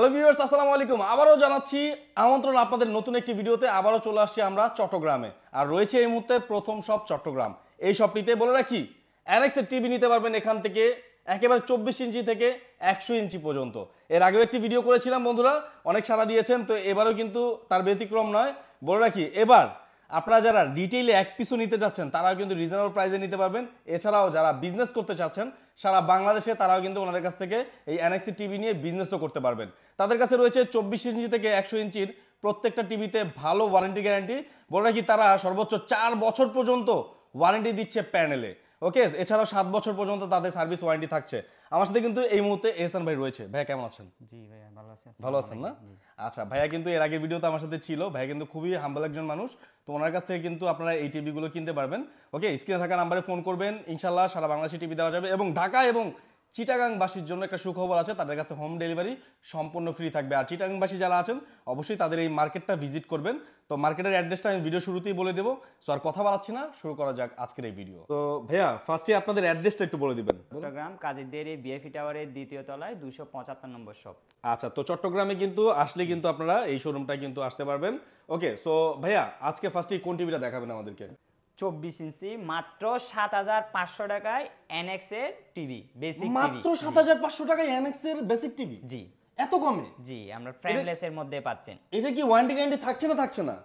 Hello viewers, আসসালামু আলাইকুম। আবারও জানাচ্ছি আমন্ত্রণ আপনাদের নতুন একটি ভিডিওতে। আবারও চলে আসছি আমরা চট্টগ্রামে, আর রয়েছে এই মুহূর্তে প্রথম শপ চট্টগ্রাম। এই শপটিতে বলে রাখি, অ্যানেক্সের টিভি নিতে পারবেন এখান থেকে একেবারে 24 ইঞ্চি থেকে 100 ইঞ্চি পর্যন্ত। এর আগেও একটি ভিডিও করেছিলাম বন্ধুরা, অনেক সাড়া দিয়েছেন, তো এবারও কিন্তু তার ব্যতিক্রম নয়। বলে রাখি, এবার আপনারা যারা রিটেইলে এক পিসও নিতে যাচ্ছেন তারাও কিন্তু রিজনেবল প্রাইসে নিতে পারবেন। এছাড়াও যারা বিজনেস করতে চাচ্ছেন সারা বাংলাদেশে, তারাও কিন্তু ওনাদের কাছ থেকে এই অ্যানেক্সি টিভি নিয়ে বিজনেসও করতে পারবেন। তাদের কাছে রয়েছে 24 ইঞ্চি থেকে 100 ইঞ্চির প্রত্যেকটা টিভিতে ভালো ওয়ারেন্টি গ্যারান্টি। বলে রাখি, তারা সর্বোচ্চ 4 বছর পর্যন্ত ওয়ারেন্টি দিচ্ছে প্যানেলে। ওকে, এছাড়াও 7 বছর পর্যন্ত তাদের সার্ভিস ওয়ারেন্টি থাকছে। আমার সাথে কিন্তু এই মুহূর্তে এহসান ভাই রয়েছে। ভাইয়া কেমন আছেন? জি ভাইয়া ভালো আছি। ভালো আছেন না? আচ্ছা, ভাইয়া কিন্তু এর আগের ভিডিওতে আমার সাথে ছিল। ভাইয়া কিন্তু খুবই হাম্বল একজন মানুষ, তো ওনার কাছ থেকে কিন্তু আপনারা এই টিভিগুলো কিনতে পারবেন। ওকে, স্ক্রিনে থাকা নাম্বারে ফোন করবেন, ইনশাল্লাহ সারা বাংলাদেশে টিভি দেওয়া যাবে। এবং ঢাকা এবং চিটাগাংবাসীর জন্য একটা সুখবর আছে, তাদের কাছে হোম ডেলিভারি সম্পূর্ণ ফ্রি থাকবে। আর চিটাগাংবাসী যারা আছেন অবশ্যই তাদের এই মার্কেটটা ভিজিট করবেন। তো মার্কেটের অ্যাড্রেসটা আমি ভিডিও শুরুতেই বলে দেবো। সো আর কথা বাড়াচ্ছি না, শুরু করা যাক আজকের এই ভিডিও। তো ভাইয়া ফার্স্টে আপনাদের অ্যাড্রেসটা একটু বলে দিবেন। চট্টগ্রাম কাজীরদেরি বিএফি টাওয়ারের দ্বিতীয় তলায় 275 নম্বর শপ। আচ্ছা, তো চট্টগ্রামে কিন্তু আসলে কিন্তু আপনারা এই শোরুমটা কিন্তু আসতে পারবেন। ওকে, সো ভাইয়া আজকে ফার্স্টে কোন টিভিটা দেখাবেন আমাদেরকে? 24 ইঞ্চি মাত্র 7500 টাকায় এনএক্স এর টিভি, বেসিক টিভি। মাত্র 7500 টাকায় এনএক্স এর বেসিক টিভি? জি। এত কমে? জি, আমরা ফ্রেমলেস এর মধ্যে পাচ্ছেন। এটা কি ওয়ারেন্টি গ্যারান্টি থাকছে না থাকছে না?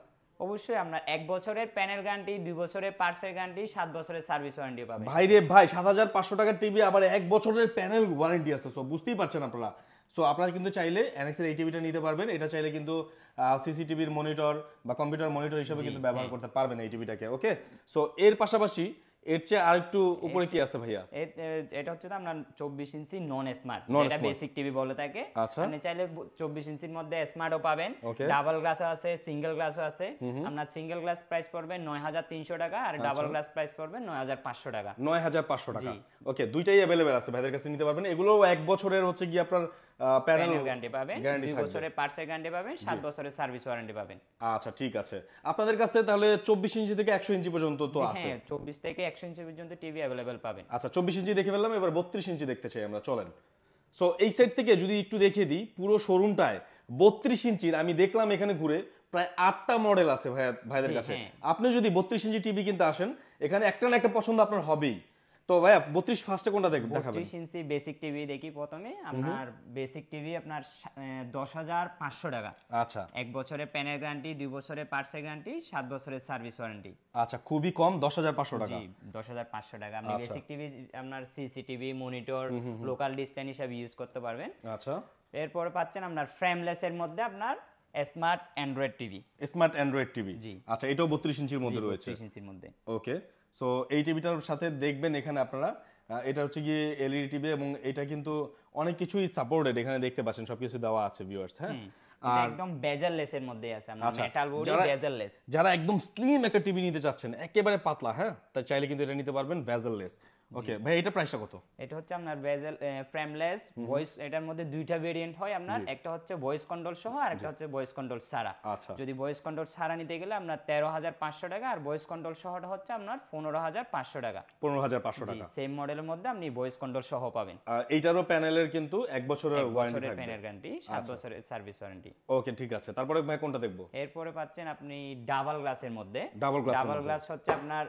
অবশ্যই আপনার 1 বছরের প্যানেল গ্যারান্টি, 2 বছরের পার্টসের গ্যারান্টি, 7 বছরের সার্ভিস ওয়ারেন্টি পাবেন। ভাই রে ভাই, 7500 টাকার টিভি আবার 1 বছরের প্যানেল ওয়ারেন্টি আছে। সো বুঝতেই পারছেন আপনারা। সো আপনারা কিন্তু চাইলে এনএক্স এর এই টিভিটা নিতে পারবেন। এটা চাইলে কিন্তু সিসিটিভির মনিটর বা কম্পিউটার মনিটর হিসেবে কিন্তু ব্যবহার করতে পারবেন এই টিভিটাকে। ওকে, সো এর পাশাপাশি এর চেয়ে আরেকটু উপরে কি আছে ভাইয়া? এটা হচ্ছে আপনার 24 ইঞ্চি নন স্মার্ট, যেটা বেসিক টিভি বলে থাকে। আপনি চাইলে 24 ইঞ্চির মধ্যে স্মার্টও পাবেন, ডাবল গ্লাসও আছে, সিঙ্গেল গ্লাসও আছে। আপনার সিঙ্গেল গ্লাস প্রাইস পড়বে 9300 টাকা, আর ডাবল গ্লাস প্রাইস পড়বে 9500 টাকা। 9500 টাকা। ওকে, দুইটাই अवेलेबल আছে, ভাইদের কাছে নিতে পারবেন। এগুলো 1 বছরের হচ্ছে কি আপনার প্যানেল গ্যারান্টি পাবেন, 2 বছরের পার্টসের গ্যারান্টি পাবেন, 7 বছরের সার্ভিস ওয়ারেন্টি পাবেন। আচ্ছা, ঠিক আছে। আপনাদের কাছে তাহলে 24 ইঞ্চি থেকে 100 ইঞ্চি পর্যন্ত তো আছে? হ্যাঁ, 24 থেকে 100 ইঞ্চি পর্যন্ত টিভি अवेलेबल পাবেন। আচ্ছা, 24 ইঞ্চি দেখে ফেললাম, এবার 32 ইঞ্চি দেখতে চাই আমরা, চলেন। সো এই সাইড থেকে যদি একটু দেখিয়ে দিই, পুরো শোরুমটায় 32 ইঞ্চির আমি দেখলাম এখানে ঘুরে প্রায় 8টা মডেল আছে ভাইদের কাছে। আপনি যদি 32 ইঞ্চি টিভি কিনতে আসেন, এখানে একটা না একটা পছন্দ আপনার হবেই। তো ভাইয়া 32 ফার্স্টে কোনটা দেখাবেন? 32 ইঞ্চি বেসিক টিভি দেখি প্রথমে। আপনার বেসিক টিভি আপনার 10500 টাকা। আচ্ছা, 1 বছরের প্যানেল গ্যারান্টি, 2 বছরের পার্টসের গ্যারান্টি, 7 বছরের সার্ভিস ওয়ারেন্টি। আচ্ছা, খুবই কম, 10500 টাকা। জি, 10500 টাকা। আপনি বেসিক টিভি আপনার সিসিটিভি, মনিটর, লোকাল ডিসপ্লে হিসেবে ইউজ করতে পারবেন। আচ্ছা, এরপরে পাচ্ছেন আপনার ফ্রেমলেস এর মধ্যে আপনার smart Android TV. Smart Android TV, জি। আচ্ছা, এটাও 32 ইঞ্চির মধ্যে রয়েছে। 32 ইঞ্চির মধ্যে। ওকে, সো এই টিভিটার সাথে দেখবেন এখানে আপনারা, এটা হচ্ছে গিয়ে এলইডি টিভি এবং এটা কিন্তু অনেক কিছুই সাপোর্টেড, এখানে দেখতে পাচ্ছেন সবকিছু দেওয়া আছে ভিউয়ার্স। হ্যাঁ, এটা একদম বেজেললেস এর মধ্যে আছে, আমরা মেটাল বডি বেজেললেস। যারা একদম স্লিম একটা টিভি নিতে চাচ্ছেন, একেবারে পাতলা, হ্যাঁ, তাই চাইলে কিন্তু এটা নিতে পারবেন বেজেললেস। ওকে ভাই, এটা প্রাইসটা কত? এটা হচ্ছে আপনার বেজেল ফ্রেমলেস ভয়েস। এটার মধ্যে দুইটা ভেরিয়েন্ট হয় আপনার, একটা হচ্ছে ভয়েস কন্ট্রোল সহ আর একটা হচ্ছে ভয়েস কন্ট্রোল ছাড়া। আচ্ছা, যদি ভয়েস কন্ট্রোল ছাড়া নিতে গেলে আপনার 13500 টাকা, আর ভয়েস কন্ট্রোল সহটা হচ্ছে আপনার 15500 টাকা। 15500 টাকা। সেম মডেলের মধ্যে আপনি ভয়েস কন্ট্রোল সহ পাবেন। এইটারও প্যানেলের কিন্তু 1 বছরের ওয়ারেন্টি থাকবে, প্যানেল গ্যারান্টি, 7 বছরের সার্ভিস ওয়ারেন্টি। ওকে, ঠিক আছে। তারপরে ভাই কোনটা দেখবো? এরপরে পাচ্ছেন আপনি ডাবল গ্লাসের মধ্যে। ডাবল গ্লাস হচ্ছে আপনার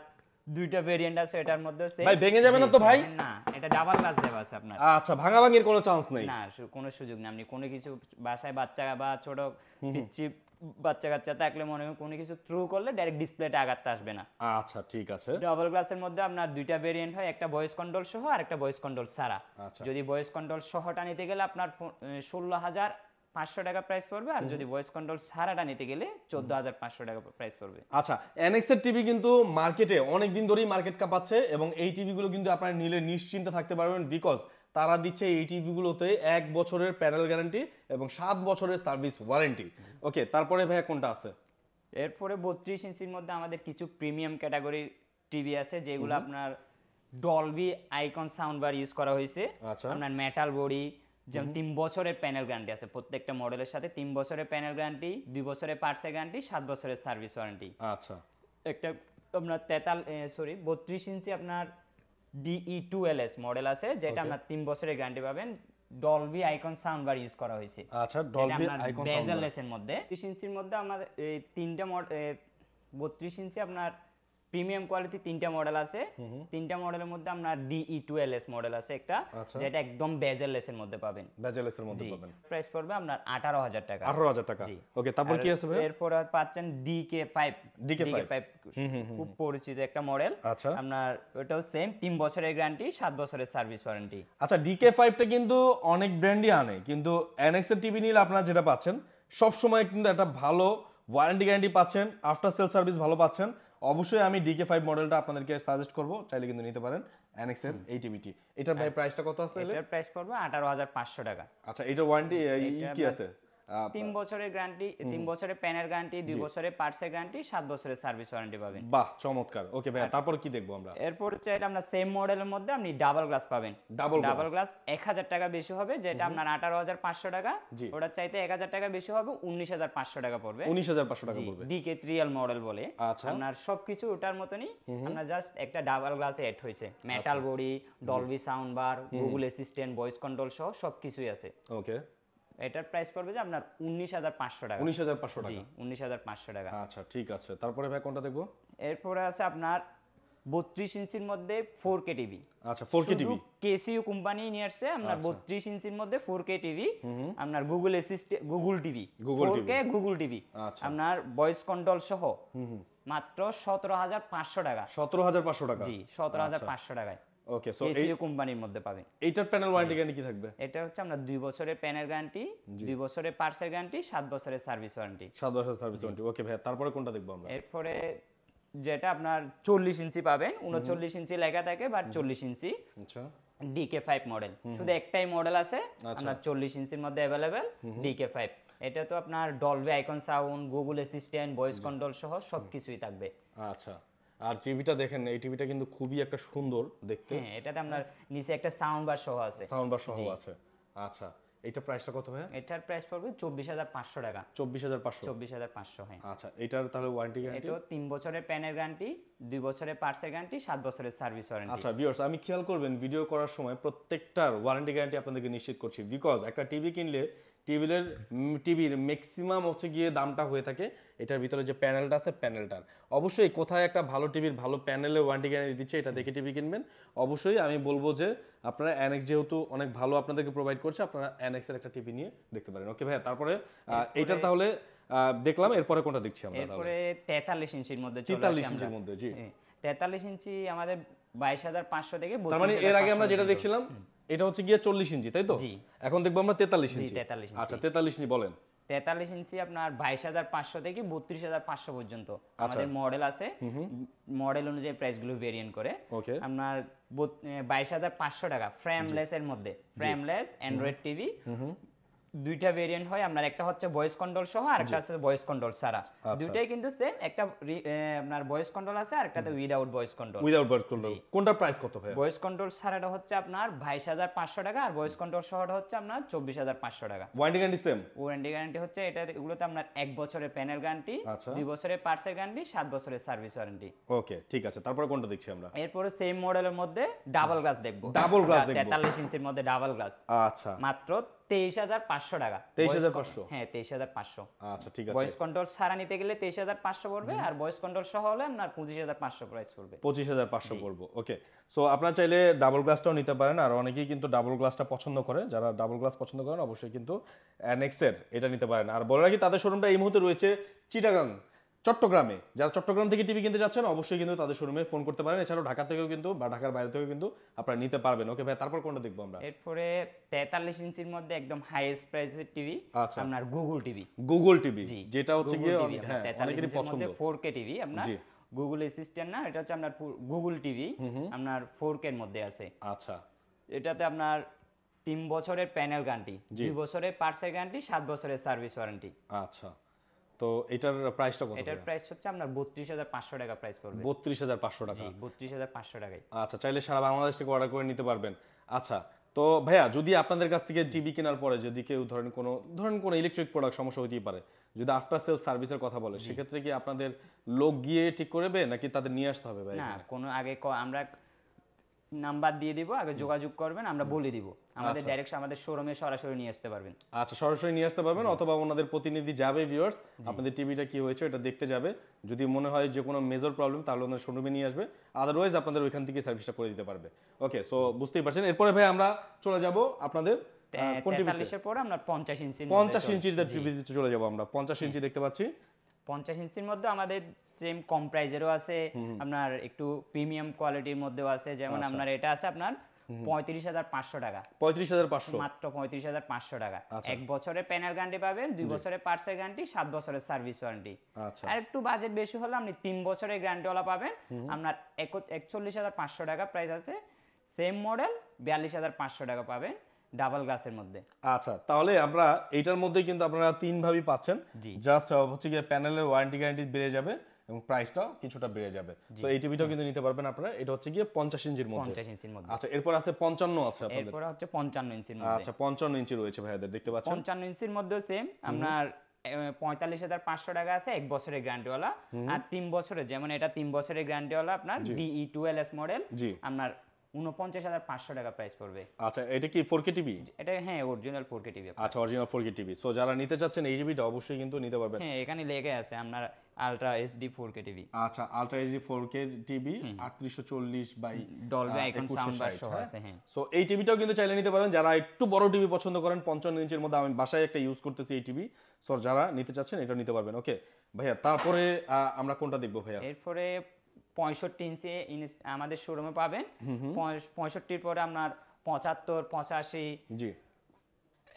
দুইটা ভেরিয়েন্ট আছে, এটার মধ্যে ভাই ভেঙে যাবে না তো ভাই? না, এটা ডাবল গ্লাস দেওয়া আছে আপনার। আচ্ছা, ভাঙাভাঙির কোনো চান্স নেই? না, কোনো সুযোগ নেই। আপনি কোনো কিছু বাসায় বাচ্চা বা ছোট পিচ্চি বাচ্চা কাচ্চা থাকলে মনে করেন কোনো কিছু থ্রু করলে ডাইরেক্ট ডিসপ্লেতে আঘাতটা আসবে না। আচ্ছা, ঠিক আছে। ডাবল গ্লাসের মধ্যে আপনার দুইটা ভেরিয়েন্ট হয়, একটা ভয়েস কন্ট্রোল সহ আর একটা ভয়েস কন্ট্রোল ছাড়া। যদি ভয়েস কন্ট্রোল সহটা নিতে গেলে আপনার 16500 টাকা প্রাইস পড়বে, আর যদি ভয়েস কন্ট্রোল ছাড়াটা নিতে গেলে 14500 টাকা প্রাইস পড়বে। আচ্ছা, এনএক্স এর টিভি কিন্তু মার্কেটে অনেক দিন ধরেই মার্কেট কাঁপাচ্ছে, এবং এই টিভিগুলো কিন্তু আপনারা নিলে নিশ্চিন্তে থাকতে পারবেন, বিকজ তারা দিচ্ছে এই টিভিগুলোতে 1 বছরের প্যানেল গ্যারান্টি এবং 7 বছরের সার্ভিস ওয়ারেন্টি। ওকে, তারপরে ভাইয়া কোনটা আছে? এরপরে 32 ইঞ্চির মধ্যে আমাদের কিছু প্রিমিয়াম ক্যাটাগরির টিভি আছে, যেগুলো আপনার Dolby icon sound bar use করা হয়েছে। আপনার মেটাল বডি, যেমন 3 বছরের প্যানেল গ্যারান্টি আছে প্রত্যেকটা মডেলের সাথে। 3 বছরের প্যানেল গ্যারান্টি, 2 বছরের পার্টসের গ্যারান্টি, 7 বছরের সার্ভিস ওয়ারেন্টি। আচ্ছা, একটা আপনার 32 ইঞ্চি আপনার DE2LS মডেল আছে, যেটা আপনার 3 বছরের গ্যারান্টি পাবেন, Dolby icon sound bar use করা হয়েছে। আচ্ছা, ডলবি আইকন সাউন্ড বেজেললেস এর মধ্যে 30 ইঞ্চির মধ্যে আমাদের এই তিনটা 32 ইঞ্চি আপনার প্রিমিয়াম কোয়ালিটি তিনটা মডেল আছে। তিনটা মডেলের মধ্যে আপনার DE2LS মডেল আছে একটা, যেটা একদম বেজেললেস এর মধ্যে পাবেন। বেজেললেস এর মধ্যে পাবেন। প্রাইস পড়বে আপনার 18000 টাকা। 18000 টাকা। ওকে, তারপর কি আছে ভাই? এরপর পাচ্ছেন DK5 খুব পরিচিত একটা মডেল। আচ্ছা, আপনার ওটাও সেম 3 বছরের গ্যারান্টি, 7 বছরের সার্ভিস ওয়ারেন্টি। আচ্ছা, DK5 টা কিন্তু অনেক ব্র্যান্ডই আনে, কিন্তু NX এর টিভি নিলে আপনারা যেটা পাচ্ছেন সব সময় কিন্তু একটা ভালো ওয়ারেন্টি গ্যারান্টি পাচ্ছেন, আফটার সেল সার্ভিস ভালো পাচ্ছেন। অবশ্যই আমি DK5 মডেলটা আপনাদেরকে সাজেস্ট করব, চাইলে কিন্তু নিতে পারেন NX এর এই টিভিটি। এটার ভাই প্রাইসটা কত আছে? এটার প্রাইস পড়বে 18500 টাকা। আচ্ছা, এটা ওয়ারেন্টি কি আছে? 3 বছরের গ্যারান্টি, 3 বছরের প্যানের গ্যারান্টি, 2 বছরের পার্টসের গ্যারান্টি, 7 বছরের সার্ভিস ওয়ারেন্টি পাবেন। বাহ, চমৎকার। ওকে ভাই, তারপর কি দেখবো আমরা? এরপর চাইলে আমরা সেম মডেলের মধ্যে আপনি ডাবল গ্লাস পাবেন। ডাবল গ্লাস 1000 টাকা বেশি হবে, যেটা আপনার 18500 টাকা। ওটা চাইতে 1000 টাকা বেশি হবে, 19500 টাকা পড়বে। 19500 টাকা পড়বে। DK3L মডেল বলে। আচ্ছা, আপনার সবকিছু ওটার মতনই, আপনার জাস্ট একটা ডাবল গ্লাসে এড হইছে। Metal body, Dolby sound bar, Google assistant, voice control সহ সবকিছুই আছে। ওকে, এটার প্রাইস পড়বে যে আপনার 19500 টাকা। 19500 টাকা। জি, 19500 টাকা। আচ্ছা, ঠিক আছে। তারপরে ভাই কোনটা দেখবো? এরপরে আছে আপনার 32 ইঞ্চির মধ্যে 4K টিভি। আচ্ছা, 4K টিভি কেসিইউ কোম্পানি নিয়ে আসছে আপনার 32 ইঞ্চির মধ্যে 4K টিভি। আপনার Google assistant, Google TV, 4K Google TV. আপনার ভয়েস কন্ট্রোল সহ মাত্র 17500 টাকা। 17500 টাকা। জি, 17500 টাকায়। ওকে, সো কেসিইউ কোম্পানির মধ্যে পাবেন। এইটার প্যানেল ওয়ারেন্টি গ্যারান্টি কি থাকবে? এটা হচ্ছে আমরা 2 বছরের প্যানেল গ্যারান্টি, 2 বছরের পার্টসের গ্যারান্টি, 7 বছরের সার্ভিস ওয়ারেন্টি। 7 বছরের সার্ভিস ওয়ারেন্টি। ওকে ভাই, তারপরে কোনটা দেখবো আমরা? এরপরে যেটা আপনার 40 ইঞ্চি পাবেন, 39 ইঞ্চি লেখা থাকে, বাট 40 ইঞ্চি। আচ্ছা, DK5 মডেল, শুধু একটাই মডেল আছে আপনার 40 ইঞ্চির মধ্যে अवेलेबल, DK5। এটা তো আপনার Dolby icon sound, Google assistant, voice control সহ সবকিছুই থাকবে। আচ্ছা, আর টিভিটা দেখেন, এই টিভিটা কিন্তু খুবই একটা সুন্দর দেখতে। হ্যাঁ, এটাতে আপনার নিচে একটা সাউন্ড বার সহ আছে। সাউন্ড বার সহ আছে। আচ্ছা, এটা প্রাইসটা কত ভাই? এটার প্রাইস পড়বে 24500 টাকা। 24500। 24500, হ্যাঁ। আচ্ছা, এটার তাহলে ওয়ারেন্টি গ্যারান্টি? এটা 3 বছরের প্যানের গ্যারান্টি, 2 বছরের পার্টসের গ্যারান্টি, 7 বছরের সার্ভিস ওয়ারেন্টি। আচ্ছা ভিউয়ার্স, আমি খেয়াল করবেন ভিডিও করার সময় প্রত্যেকটার ওয়ারেন্টি গ্যারান্টি আপনাদেরকে নিশ্চিত করছি, বিকজ একটা টিভি কিনলে টিভির ম্যাক্সিমাম হচ্ছে গিয়ে দামটা হয়ে থাকে এটার ভিতরে যে প্যানেলটা আছে প্যানেলটার। অবশ্যই কোথায় একটা ভালো টিভির ভালো প্যানেলে ওয়ারেন্টি গ্যারান্টি দিচ্ছে এটা দেখে টিভি কিনবেন। অবশ্যই আমি বলবো যে আপনারা NX যেহেতু অনেক ভালো আপনাদেরকে প্রোভাইড করছে, আপনারা NX এর একটা টিভি নিয়ে দেখতে পারেন। ওকে ভাইয়া, তারপরে এইটার তাহলে দেখলাম, এরপরে কোনটা দেখছি আমরা? এরপরে 43 ইঞ্চির মধ্যে চলে আসি আমরা। 43 ইঞ্চির মধ্যে, জি। 43 ইঞ্চি আমাদের 22500 থেকে 32। তার মানে এর আগে আমরা যেটা দেখছিলাম এটা হচ্ছে গিয়ে 40 ইঞ্চি, তাই তো? জি। এখন দেখবো আমরা 43 ইঞ্চি। 43 ইঞ্চি। আচ্ছা, 43 ইঞ্চি বলেন। 43 ইঞ্চি আপনার 22500 থেকে 32500 পর্যন্ত আমাদের মডেল আছে। মডেল অনুযায়ী প্রাইসগুলো ভেরিয়েন্ট করে। ওকে, আপনার 22500 টাকা ফ্রেমলেস এর মধ্যে, ফ্রেমলেস অ্যান্ড্রয়েড টিভি। দুইটা ভেরিয়েন্ট হয়, আপনার একটা হচ্ছে ভয়েস কন্ট্রোল সহ আর একটা আছে ভয়েস কন্ট্রোল ছাড়া। দুইটাই কিন্তু সেম, একটা আপনার ভয়েস কন্ট্রোল আছে আর একটাতে without voice control. Without voice control কোনটা প্রাইস কত ভাই? ভয়েস কন্ট্রোল ছাড়াটা হচ্ছে আপনার 22500 টাকা, আর ভয়েস কন্ট্রোল সহটা হচ্ছে আপনার 24500 টাকা। Warranty guarantee same? Warranty guarantee হচ্ছে এটা, এগুলোতে আপনার 1 বছরের প্যানেল গ্যারান্টি, 2 বছরের পার্টসের গ্যারান্টি, 7 বছরের সার্ভিস ওয়ারেন্টি। ওকে, ঠিক আছে। তারপরে কোনটা দেখছি আমরা? এরপরে সেম মডেলের মধ্যে ডাবল গ্লাস দেখবো। ডাবল গ্লাস দেখবো 43 ইঞ্চির মধ্যে ডাবল গ্লাস। আচ্ছা, মাত্র 23500 টাকা। 23500? হ্যাঁ, 23500। আচ্ছা, ঠিক আছে। ভয়েস কন্ট্রোল ছাড়া নিতে গেলে 23500 পড়বে, আর ভয়েস কন্ট্রোল সহ হলে আপনার 25500 প্রাইস পড়বে। 25500 পড়বে। ওকে, সো আপনারা চাইলে ডাবল গ্লাসটাও নিতে পারেন, আর অনেকেই কিন্তু ডাবল গ্লাসটা পছন্দ করে। যারা ডাবল গ্লাস পছন্দ করেন অবশ্যই কিন্তু NX এর এটা নিতে পারেন। আর বলে রাখি তাদের শোরুমটা এই মুহূর্তে রয়েছে চিটাগাং, চট্টগ্রামে। যারা চট্টগ্রাম থেকে টিভি কিনতে যাচ্ছেন অবশ্যই কিন্তু তাদের শোরুমে ফোন করতে পারেন। এছাড়াও ঢাকা থেকেও কিন্তু বা ঢাকার বাইরে থেকেও কিন্তু আপনারা নিতে পারবেন। ওকে ভাই, তারপর কোনটা দেখবো আমরা? এরপরে 43 ইঞ্চির মধ্যে একদম হাইয়েস্ট প্রাইসের টিভি, আপনার গুগল টিভি। গুগল টিভি, যেটা হচ্ছে গিয়ে হ্যাঁ অনেকেরই পছন্দ। 4K টিভি আপনার, গুগল অ্যাসিস্ট্যান্ট না, এটা হচ্ছে আপনার গুগল টিভি, আপনার 4K এর মধ্যে আছে। আচ্ছা, এটাতে আপনার 3 বছরের প্যানেল গ্যারান্টি, 2 বছরের পার্টসের গ্যারান্টি, 7 বছরের সার্ভিস ওয়ারেন্টি। আচ্ছা, তো এটার প্রাইসটা কত? এটার প্রাইস হচ্ছে আপনার 32500 টাকা প্রাইস পড়বে। 32500 টাকা? জি, 32500 টাকায়। আচ্ছা, চাইলে সারা বাংলাদেশ থেকে অর্ডার করে নিতে পারবেন। আচ্ছা, তো ভাইয়া যদি আপনাদের কাছ থেকে টিভি কেনার পরে যদি কেউ ধরেন কোনো ইলেকট্রিক প্রোডাক্ট সমস্যা হতেই পারে, যদি আফটার সেল সার্ভিসের কথা বলে, সেক্ষেত্রে কি আপনাদের লোক গিয়ে ঠিক করবে নাকি তাদের নিয়ে আসতে হবে ভাই? না, কোনো আগে আমরা নাম্বার দিয়ে দিব, আগে যোগাযোগ করবেন, আমরা বলে দিব। আমাদের ডাইরেক্ট আমাদের শোরুমে সরাসরি নিয়ে আসতে পারবেন। আচ্ছা, সরাসরি নিয়ে আসতে পারবেন, অথবা ওনাদের প্রতিনিধি যাবে ভিউয়ার্স, আপনাদের টিভিটা কি হয়েছে এটা দেখতে যাবে। যদি মনে হয় যে কোনো মেজর প্রবলেম, তাহলে ওনাদের শোরুমে নিয়ে আসবে, আদারওয়াইজ আপনাদের ওইখান থেকে সার্ভিসটা করে দিতে পারবে। ওকে, সো বুঝতেই পারছেন। এরপরে ভাই আমরা চলে যাব আপনাদের কোন টিভিতে? 43 এর পরে আমরা 50 ইঞ্চি 50 ইঞ্চির টিভিতে চলে যাব আমরা। 50 ইঞ্চি দেখতে পাচ্ছি। 50 ইঞ্চির মধ্যে আমাদের সেম কম প্রাইজেরও আছে, আপনার একটু প্রিমিয়াম কোয়ালিটির মধ্যেও আছে। যেমন আপনার এটা আছে আপনার 35,500 টাকা। 35,500 মাত্র 35,500 টাকা। 1 বছরের প্যানেল গ্যারান্টি পাবেন, 2 বছরের পার্টসের গ্যারান্টি, 7 বছরের সার্ভিস ওয়ারেন্টি। আচ্ছা, আর একটু বাজেট বেশি হলে আপনি 3 বছরের গ্যারান্টিওয়ালা পাবেন। আপনার 41,500 টাকা প্রাইস আছে। সেম মডেল 42,500 টাকা পাবেন ডাবল গ্লাসের মধ্যে। আচ্ছা, তাহলে আমরা এইটার মধ্যে কিন্তু আপনারা তিন ভাবেই পাচ্ছেন। জাস্ট হচ্ছে গিয়ে প্যানেলের ওয়ারেন্টি গ্যারান্টি বেড়ে যাবে এবং প্রাইসটাও কিছুটা বেড়ে যাবে। তো এই টিভিটাও কিন্তু নিতে পারবেন আপনারা। এটা হচ্ছে গিয়ে 50 ইঞ্চির মধ্যে। 50 ইঞ্চির মধ্যে। আচ্ছা, এরপর আছে 55 আছে আপনাদের। এরপর হচ্ছে 55 ইঞ্চির মধ্যে। আচ্ছা, 55 ইঞ্চি রয়েছে ভাইয়াদের, দেখতে পাচ্ছেন। 55 ইঞ্চির মধ্যেও সেম আপনার 45,500 টাকা আছে 1 বছরের গ্যারান্টিওয়ালা। আর 3 বছরের, যেমন এটা 3 বছরের গ্যারান্টিওয়ালা আপনার DE12S মডেল, আপনার 49,500 টাকা প্রাইস পড়বে। আচ্ছা, এটা কি 4K টিভি? এটা হ্যাঁ অরিজিনাল 4K টিভি। আচ্ছা, অরিজিনাল 4K টিভি। সো যারা নিতে চাচ্ছেন এই টিভিটা অবশ্যই কিন্তু নিতে পারবেন। হ্যাঁ, এখানে লেগে আছে আপনার আলট্রা এইচডি 4K টিভি। আচ্ছা, ultra HD 4K TV 3840 by Dolby icon sound bar সহ আছে। হ্যাঁ, সো এই টিভিটাও কিন্তু চাইলে নিতে পারেন যারা একটু বড় টিভি পছন্দ করেন। 55 ইঞ্চির মধ্যে আমি বাসায় একটা ইউজ করতেছি এই টিভি। সো যারা নিতে চাচ্ছেন এটা নিতে পারবেন। ওকে ভাইয়া, তারপরে আমরা কোনটা দেখবো ভাইয়া? এরপরে 65 ইঞ্চি আমাদের শোরুমে পাবেন। 65 পরে আপনার 75, 85, জি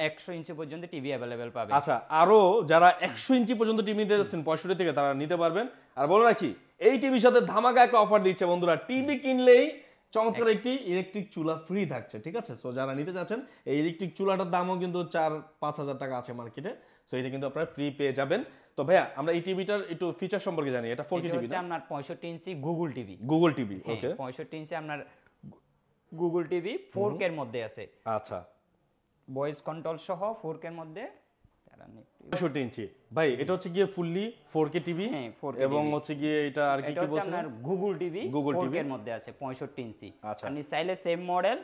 100 ইঞ্চি পর্যন্ত টিভি अवेलेबल পাবেন। আচ্ছা, আরো যারা 100 ইঞ্চি পর্যন্ত টিভি নিতে যাচ্ছেন 65 থেকে, তারা নিতে পারবেন। আর বলে রাখি, এই টিভির সাথে ধামাকা একটা অফার দিচ্ছে বন্ধুরা। টিভি কিনলেই চমৎকার একটি ইলেকট্রিক চুলা ফ্রি থাকছে, ঠিক আছে? সো যারা নিতে চাচ্ছেন, এই ইলেকট্রিক চুলাটার দামও কিন্তু 4-5 হাজার টাকা আছে মার্কেটে। সো এটা কিন্তু আপনারা ফ্রি পেয়ে যাবেন। তো ভাইয়া, আমরা এই টিভিটার একটু ফিচার সম্পর্কে জানি। এটা 4K টিভি না? আপনার 65 ইঞ্চি গুগল টিভি। গুগল টিভি, ওকে। 65 ইঞ্চি আপনার গুগল টিভি 4K এর মধ্যে আছে। আচ্ছা, ভয়েস কন্ট্রোল সহ 4K এর মধ্যে। 65 ইঞ্চি ভাই, এটা হচ্ছে গিয়ে ফুললি 4K টিভি। হ্যাঁ, 4K এবং হচ্ছে গিয়ে এটা আর কি কি বলছেন? আপনার গুগল টিভি গুগল 4K এর মধ্যে আছে 65 ইঞ্চি। আচ্ছা, আপনি চাইলে সেম মডেল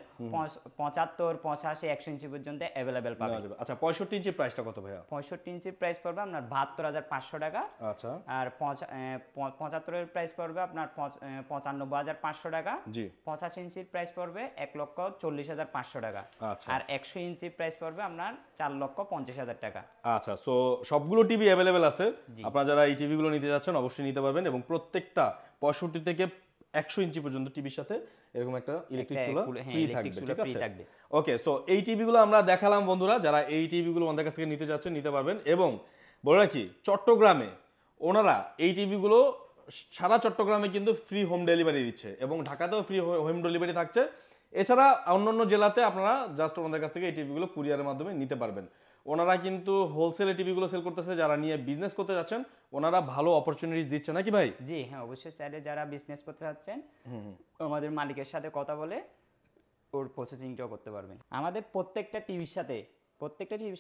75, 85, 100 ইঞ্চি পর্যন্ত अवेलेबल পাবেন। আচ্ছা, 65 ইঞ্চি প্রাইসটা কত ভাইয়া? 65 ইঞ্চির প্রাইস পড়বে আপনার 72,500 টাকা। আচ্ছা, আর 75 এর প্রাইস পড়বে আপনার 95,500 টাকা। জি। 85 ইঞ্চির প্রাইস পড়বে 1,40,500 টাকা। আচ্ছা, আর 100 ইঞ্চির প্রাইস পড়বে আপনার 4,50,000 টাকা। আচ্ছা, সো সবগুলো টিভি अवेलेबल আছে। আপনারা যারা এই টিভিগুলো নিতে যাচ্ছেন অবশ্যই নিতে পারবেন। এবং প্রত্যেকটা 65 থেকে 100 ইঞ্চি পর্যন্ত টিভির সাথে এরকম একটা ইলেকট্রিক চুলা ফ্রি থাকবে, ঠিক আছে? ওকে, সো এই টিভিগুলো আমরা দেখালাম বন্ধুরা। যারা এই টিভিগুলো আমাদের কাছ থেকে নিতে যাচ্ছেন নিতে পারবেন। এবং বলে রাখি, চট্টগ্রামে ওনারা এই টিভিগুলো সারা চট্টগ্রামে কিন্তু ফ্রি হোম ডেলিভারি দিচ্ছে, এবং ঢাকাতেও ফ্রি হোম ডেলিভারি থাকছে। এছাড়া অন্যান্য জেলাতে আপনারা জাস্ট ওনাদের কাছ থেকে এই টিভিগুলো কুরিয়ারের মাধ্যমে নিতে পারবেন। ওনারা কিন্তু হোলসেলে টিভিগুলো সেল করতেছে। যারা নিয়ে বিজনেস করতে যাচ্ছেন, ওনারা ভালো অপরচুনিটিস দিচ্ছে নাকি ভাই? জি হ্যাঁ, অবশ্যই। চাইলে যারা বিজনেস করতে যাচ্ছেন আমাদের মালিকের সাথে কথা বলে ওর প্রসেসিংটাও করতে পারবেন। আমাদের প্রত্যেকটা টিভির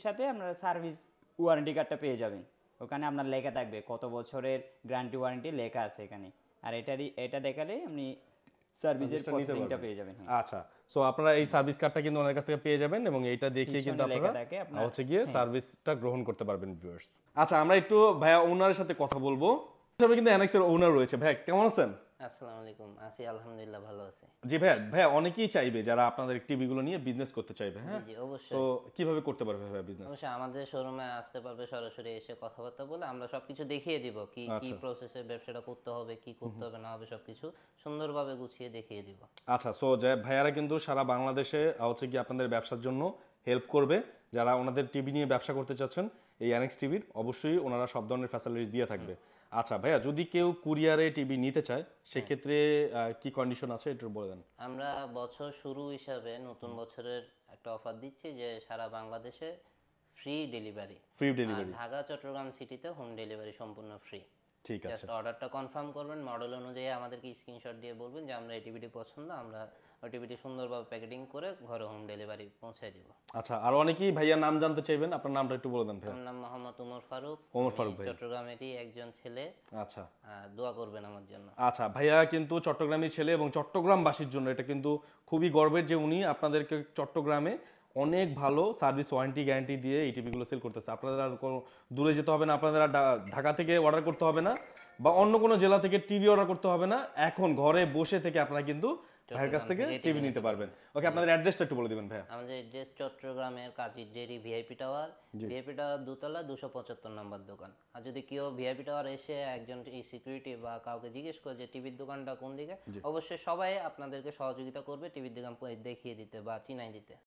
সাথে আপনারা সার্ভিস ওয়ারেন্টি কার্ডটা পেয়ে যাবেন। ওখানে আপনার লেখা থাকবে কত বছরের গ্যারান্টি ওয়ারেন্টি লেখা আছে এখানে। আর এটা দেখালে আপনি সার্ভিসের প্রসেসিংটা পেয়ে যাবেন। আচ্ছা, সো আপনারা এই সার্ভিস কার্ডটা কিন্তু ওনার কাছ থেকে পেয়ে যাবেন, এবং এইটা দেখিয়ে কিন্তু আপনারা হচ্ছে গিয়ে সার্ভিসটা গ্রহণ করতে পারবেন ভিউয়ার্স। আচ্ছা, আমরা একটু ভাইয়া ওনারের সাথে কথা বলবো। তবে কিন্তু এনএক্স এর ওনার রয়েছে। ভাই কেমন আছেন? আসসালামু আলাইকুম। আছি আলহামদুলিল্লাহ, ভালো আছি। জি ভাইয়া অনেকেই চাইবে যারা আপনাদের টিভিগুলো নিয়ে বিজনেস করতে চাইবে। হ্যাঁ জি অবশ্যই। তো কিভাবে করতে পারবে ভাইয়া বিজনেস? অবশ্যই আমাদের শোরুমে আসতে পারবে, সরাসরি এসে কথাবার্তা বলে আমরা সবকিছু দেখিয়ে দিব, কি কি প্রসেসে ব্যবসাটা করতে হবে, কি করতে হবে না হবে, সবকিছু সুন্দরভাবে গুছিয়ে দেখিয়ে দিব। আচ্ছা, সো যে ভাইয়ারা কিন্তু সারা বাংলাদেশে হচ্ছে কি আপনাদের ব্যবসার জন্য হেল্প করবে। যারা ওনাদের টিভি নিয়ে ব্যবসা করতে চাচ্ছেন, এই এনএক্স টিভির অবশ্যই ওনারা সব ধরনের ফ্যাসিলিটিস দিয়ে থাকবে। আচ্ছা ভাইয়া, যদি কেউ কুরিয়ারে টিভি নিতে চায় সেক্ষেত্রে কি কন্ডিশন আছে একটু বলে দেন। আমরা বছর শুরু হিসাবে নতুন বছরের একটা অফার দিচ্ছি যে সারা বাংলাদেশে ফ্রি ডেলিভারি। ঢাকা চট্টগ্রাম সিটিতে হোম ডেলিভারি সম্পূর্ণ ফ্রি। ঠিক আছে, অর্ডারটা কনফার্ম করবেন, মডেল অনুযায়ী আমাদেরকে স্ক্রিনশট দিয়ে বলবেন যে আমরা এই টিভিটি পছন্দ, আমরা ওই টিভিটি সুন্দরভাবে প্যাকেটিং করে ঘরে হোম ডেলিভারি পৌঁছায় দিব। আচ্ছা, আর অনেকেই ভাইয়া নাম জানতে চাইবেন, আপনার নামটা একটু বলে দেন ভাই। আমার নাম মোহাম্মদ ওমর ফারুক। ভাই চট্টগ্রামেরই একজন ছেলে। আচ্ছা, দোয়া করবেন আমার জন্য। আচ্ছা, ভাইয়া কিন্তু চট্টগ্রামের ছেলে এবং চট্টগ্রামবাসীর জন্য এটা কিন্তু খুবই গর্বের যে উনি আপনাদেরকে চট্টগ্রামে অনেক ভালো সার্ভিস ওয়ারেন্টি গ্যারান্টি দিয়ে এই টিভিগুলো সেল করতেছে। আপনাদের আর কোনো দূরে যেতে হবে না, আপনাদের আর ঢাকা থেকে অর্ডার করতে হবে না বা অন্য কোনো জেলা থেকে টিভি অর্ডার করতে হবে না। এখন ঘরে বসে থেকে আপনারা কিন্তু ভাইয়ের কাছ থেকে টিভি নিতে পারবেন। ওকে, আপনাদের অ্যাড্রেসটা একটু বলে দিবেন ভাইয়া। আমাদের অ্যাড্রেস চট্টগ্রামের Kazi Dewri VIP tower, VIP tower দোতলা 275 নম্বর দোকান। আর যদি কেউ ভিআইপি টাওয়ার এসে একজন এই সিকিউরিটি বা কাউকে জিজ্ঞেস করে যে টিভির দোকানটা কোন দিকে, অবশ্যই সবাই আপনাদেরকে সহযোগিতা করবে টিভির দোকান দেখিয়ে দিতে বা চিনাই দিতে।